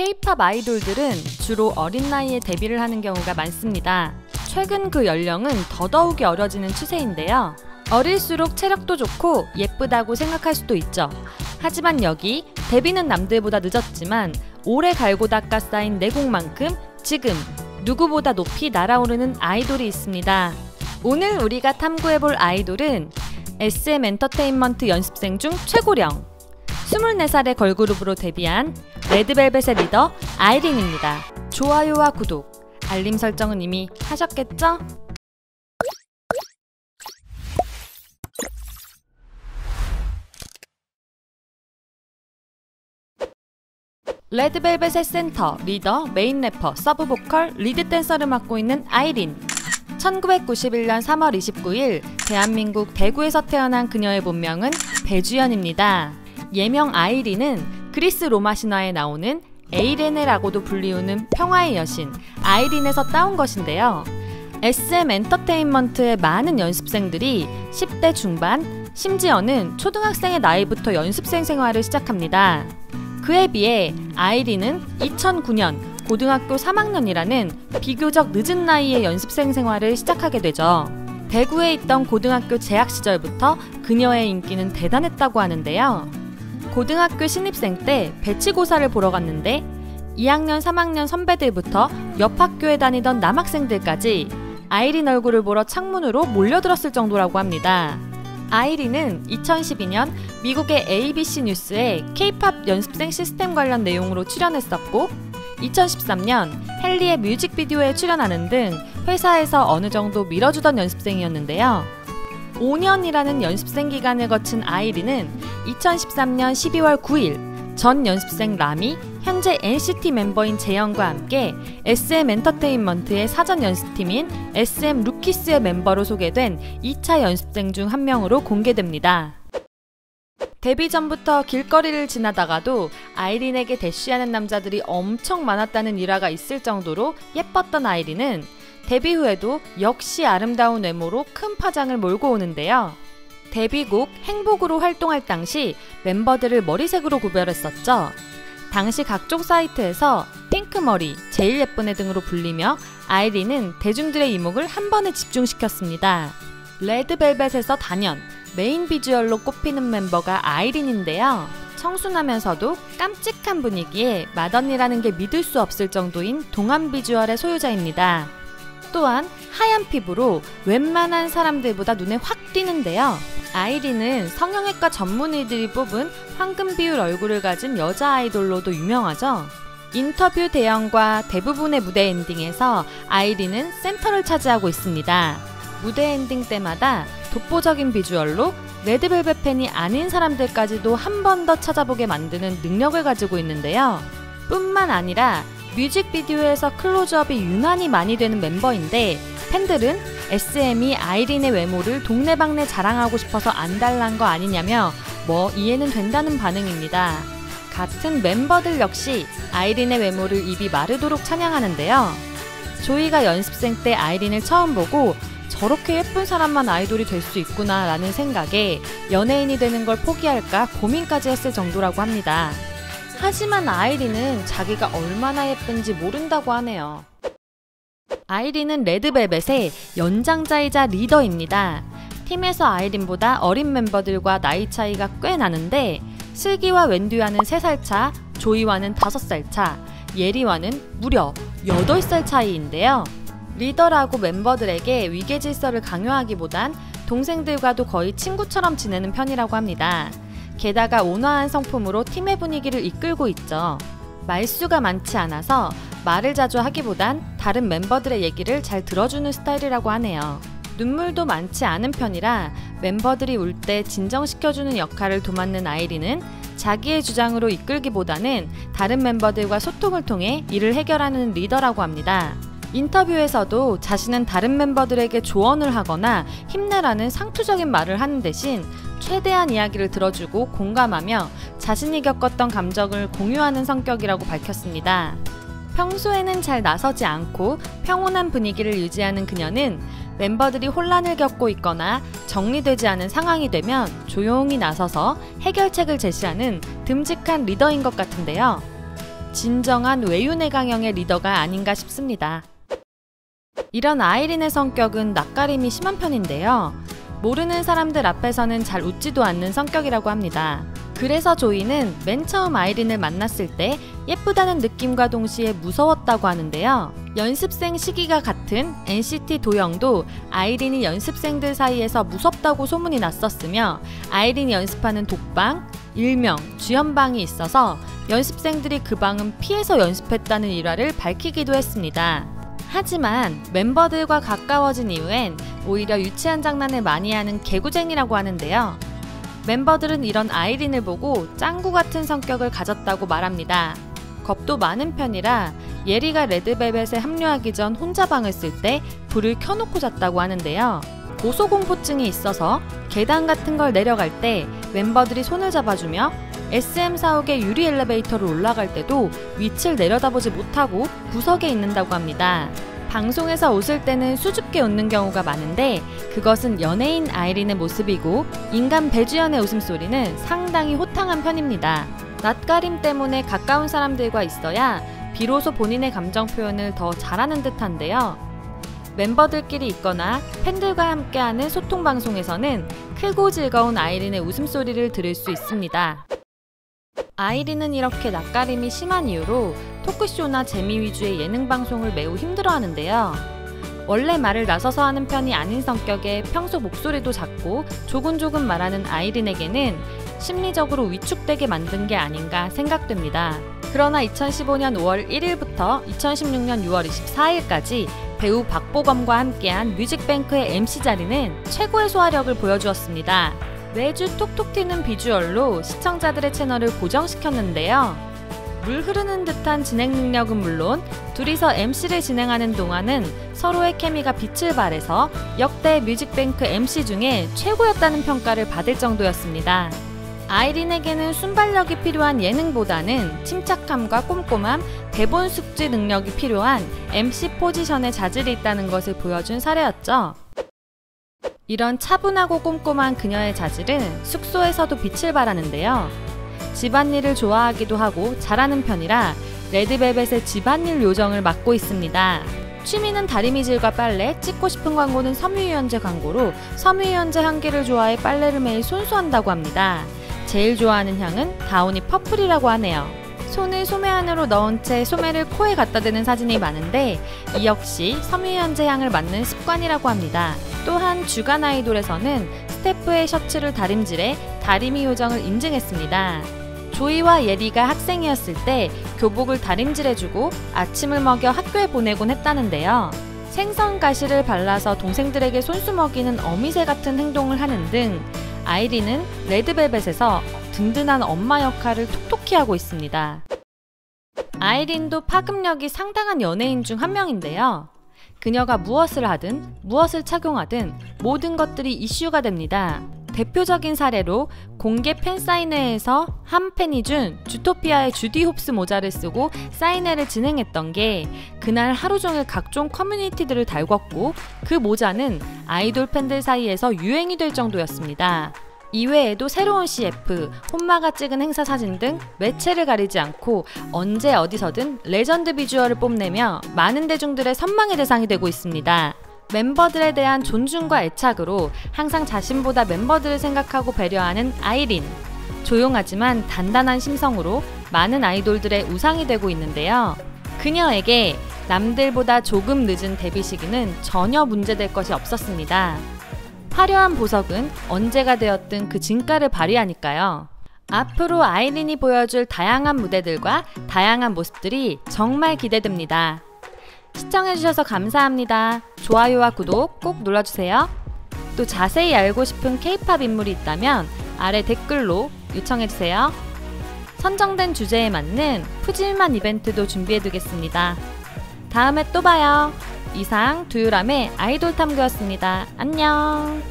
K-팝 아이돌들은 주로 어린 나이에 데뷔를 하는 경우가 많습니다. 최근 그 연령은 더더욱이 어려지는 추세인데요. 어릴수록 체력도 좋고 예쁘다고 생각할 수도 있죠. 하지만 여기 데뷔는 남들보다 늦었지만 오래 갈고 닦아 쌓인 내공만큼 지금 누구보다 높이 날아오르는 아이돌이 있습니다. 오늘 우리가 탐구해볼 아이돌은 SM 엔터테인먼트 연습생 중 최고령 24살의 걸그룹으로 데뷔한 레드벨벳의 리더 아이린입니다. 좋아요와 구독, 알림 설정은 이미 하셨겠죠? 레드벨벳의 센터, 리더, 메인 래퍼, 서브 보컬, 리드 댄서를 맡고 있는 아이린. 1991년 3월 29일 대한민국 대구에서 태어난 그녀의 본명은 배주연입니다. 예명 아이린은 그리스 로마 신화에 나오는 에이레네라고도 불리우는 평화의 여신 아이린에서 따온 것인데요. SM 엔터테인먼트의 많은 연습생들이 10대 중반, 심지어는 초등학생의 나이부터 연습생 생활을 시작합니다. 그에 비해 아이린은 2009년 고등학교 3학년이라는 비교적 늦은 나이에 연습생 생활을 시작하게 되죠. 대구에 있던 고등학교 재학 시절부터 그녀의 인기는 대단했다고 하는데요. 고등학교 신입생 때 배치고사를 보러 갔는데 2학년, 3학년 선배들부터 옆 학교에 다니던 남학생들까지 아이린 얼굴을 보러 창문으로 몰려들었을 정도라고 합니다. 아이린은 2012년 미국의 ABC 뉴스에 K-팝 연습생 시스템 관련 내용으로 출연했었고 2013년 헨리의 뮤직비디오에 출연하는 등 회사에서 어느 정도 밀어주던 연습생이었는데요. 5년이라는 연습생 기간을 거친 아이린은 2013년 12월 9일 전 연습생 라미, 현재 NCT 멤버인 재영과 함께 SM 엔터테인먼트의 사전 연습팀인 SM 루키스의 멤버로 소개된 2차 연습생 중 한 명으로 공개됩니다. 데뷔 전부터 길거리를 지나다가도 아이린에게 대쉬하는 남자들이 엄청 많았다는 일화가 있을 정도로 예뻤던 아이린은 데뷔 후에도 역시 아름다운 외모로 큰 파장을 몰고 오는데요. 데뷔곡 행복으로 활동할 당시 멤버들을 머리색으로 구별했었죠. 당시 각종 사이트에서 핑크머리, 제일 예쁜 애 등으로 불리며 아이린은 대중들의 이목을 한 번에 집중시켰습니다. 레드벨벳에서 단연 메인 비주얼로 꼽히는 멤버가 아이린인데요. 청순하면서도 깜찍한 분위기에 맏언니라는 게 믿을 수 없을 정도인 동안 비주얼의 소유자입니다. 또한 하얀 피부로 웬만한 사람들보다 눈에 확 띄는데요. 아이린은 성형외과 전문의들이 뽑은 황금 비율 얼굴을 가진 여자 아이돌로도 유명하죠. 인터뷰 대형과 대부분의 무대 엔딩에서 아이린은 센터를 차지하고 있습니다. 무대 엔딩 때마다 독보적인 비주얼로 레드벨벳 팬이 아닌 사람들까지도 한 번 더 찾아보게 만드는 능력을 가지고 있는데요. 뿐만 아니라 뮤직비디오에서 클로즈업이 유난히 많이 되는 멤버인데 팬들은 SM이 아이린의 외모를 동네방네 자랑하고 싶어서 안달난 거 아니냐며 뭐 이해는 된다는 반응입니다. 같은 멤버들 역시 아이린의 외모를 입이 마르도록 찬양하는데요. 조이가 연습생 때 아이린을 처음 보고 저렇게 예쁜 사람만 아이돌이 될 수 있구나 라는 생각에 연예인이 되는 걸 포기할까 고민까지 했을 정도라고 합니다. 하지만 아이린은 자기가 얼마나 예쁜지 모른다고 하네요. 아이린은 레드벨벳의 연장자이자 리더입니다. 팀에서 아이린보다 어린 멤버들과 나이 차이가 꽤 나는데 슬기와 웬디와는 3살 차, 조이와는 5살 차, 예리와는 무려 8살 차이인데요. 리더라고 멤버들에게 위계질서를 강요하기보단 동생들과도 거의 친구처럼 지내는 편이라고 합니다. 게다가 온화한 성품으로 팀의 분위기를 이끌고 있죠. 말수가 많지 않아서 말을 자주 하기보단 다른 멤버들의 얘기를 잘 들어주는 스타일이라고 하네요. 눈물도 많지 않은 편이라 멤버들이 울 때 진정시켜주는 역할을 도맡는 아이린은 자기의 주장으로 이끌기보다는 다른 멤버들과 소통을 통해 일을 해결하는 리더라고 합니다. 인터뷰에서도 자신은 다른 멤버들에게 조언을 하거나 힘내라는 상투적인 말을 하는 대신 최대한 이야기를 들어주고 공감하며 자신이 겪었던 감정을 공유하는 성격이라고 밝혔습니다. 평소에는 잘 나서지 않고 평온한 분위기를 유지하는 그녀는 멤버들이 혼란을 겪고 있거나 정리되지 않은 상황이 되면 조용히 나서서 해결책을 제시하는 듬직한 리더인 것 같은데요. 진정한 외유내강형의 리더가 아닌가 싶습니다. 이런 아이린의 성격은 낯가림이 심한 편인데요. 모르는 사람들 앞에서는 잘 웃지도 않는 성격이라고 합니다. 그래서 조이는 맨 처음 아이린을 만났을 때 예쁘다는 느낌과 동시에 무서웠다고 하는데요. 연습생 시기가 같은 NCT 도영도 아이린이 연습생들 사이에서 무섭다고 소문이 났었으며, 아이린이 연습하는 독방, 일명 주연방이 있어서 연습생들이 그 방은 피해서 연습했다는 일화를 밝히기도 했습니다. 하지만 멤버들과 가까워진 이후엔 오히려 유치한 장난을 많이 하는 개구쟁이라고 하는데요. 멤버들은 이런 아이린을 보고 짱구 같은 성격을 가졌다고 말합니다. 겁도 많은 편이라 예리가 레드벨벳에 합류하기 전 혼자 방을 쓸 때 불을 켜놓고 잤다고 하는데요. 고소공포증이 있어서 계단 같은 걸 내려갈 때 멤버들이 손을 잡아주며 SM45의 유리 엘리베이터를 올라갈 때도 위치를 내려다보지 못하고 구석에 있는다고 합니다. 방송에서 웃을 때는 수줍게 웃는 경우가 많은데 그것은 연예인 아이린의 모습이고, 인간 배주연의 웃음소리는 상당히 호탕한 편입니다. 낯가림 때문에 가까운 사람들과 있어야 비로소 본인의 감정 표현을 더 잘하는 듯한데요. 멤버들끼리 있거나 팬들과 함께하는 소통 방송에서는 크고 즐거운 아이린의 웃음소리를 들을 수 있습니다. 아이린은 이렇게 낯가림이 심한 이유로 토크쇼나 재미 위주의 예능 방송을 매우 힘들어하는데요. 원래 말을 나서서 하는 편이 아닌 성격에 평소 목소리도 작고 조곤조곤 말하는 아이린에게는 심리적으로 위축되게 만든 게 아닌가 생각됩니다. 그러나 2015년 5월 1일부터 2016년 6월 24일까지 배우 박보검과 함께한 뮤직뱅크의 MC 자리는 최고의 소화력을 보여주었습니다. 매주 톡톡 튀는 비주얼로 시청자들의 채널을 고정시켰는데요. 물 흐르는 듯한 진행 능력은 물론 둘이서 MC를 진행하는 동안은 서로의 케미가 빛을 발해서 역대 뮤직뱅크 MC 중에 최고였다는 평가를 받을 정도였습니다. 아이린에게는 순발력이 필요한 예능보다는 침착함과 꼼꼼함, 대본 숙지 능력이 필요한 MC 포지션에 자질이 있다는 것을 보여준 사례였죠. 이런 차분하고 꼼꼼한 그녀의 자질은 숙소에서도 빛을 발하는데요. 집안일을 좋아하기도 하고 잘하는 편이라 레드벨벳의 집안일 요정을 맡고 있습니다. 취미는 다리미질과 빨래, 찍고 싶은 광고는 섬유유연제 광고로 섬유유연제 향기를 좋아해 빨래를 매일 손수한다고 합니다. 제일 좋아하는 향은 다우니 퍼플이라고 하네요. 손을 소매 안으로 넣은 채 소매를 코에 갖다 대는 사진이 많은데 이 역시 섬유유연제 향을 맡는 습관이라고 합니다. 또한 주간 아이돌에서는 스태프의 셔츠를 다림질해 다리미 요정을 인증했습니다. 조이와 예리가 학생이었을 때 교복을 다림질해주고 아침을 먹여 학교에 보내곤 했다는데요. 생선 가시를 발라서 동생들에게 손수 먹이는 어미새 같은 행동을 하는 등 아이린은 레드벨벳에서 든든한 엄마 역할을 톡톡히 하고 있습니다. 아이린도 파급력이 상당한 연예인 중 한 명인데요. 그녀가 무엇을 하든 무엇을 착용하든 모든 것들이 이슈가 됩니다. 대표적인 사례로 공개 팬사인회에서 한 팬이 준 주토피아의 주디 홉스 모자를 쓰고 사인회를 진행했던 게 그날 하루 종일 각종 커뮤니티들을 달궜고 그 모자는 아이돌 팬들 사이에서 유행이 될 정도였습니다. 이외에도 새로운 CF, 혼마가 찍은 행사 사진 등 매체를 가리지 않고 언제 어디서든 레전드 비주얼을 뽐내며 많은 대중들의 선망의 대상이 되고 있습니다. 멤버들에 대한 존중과 애착으로 항상 자신보다 멤버들을 생각하고 배려하는 아이린. 조용하지만 단단한 심성으로 많은 아이돌들의 우상이 되고 있는데요. 그녀에게 남들보다 조금 늦은 데뷔 시기는 전혀 문제될 것이 없었습니다. 화려한 보석은 언제가 되었든 그 진가를 발휘하니까요. 앞으로 아이린이 보여줄 다양한 무대들과 다양한 모습들이 정말 기대됩니다. 시청해주셔서 감사합니다. 좋아요와 구독 꼭 눌러주세요. 또 자세히 알고 싶은 K-POP 인물이 있다면 아래 댓글로 요청해주세요. 선정된 주제에 맞는 푸짐한 이벤트도 준비해두겠습니다. 다음에 또 봐요. 이상 두유람의 아이돌 탐구였습니다. 안녕.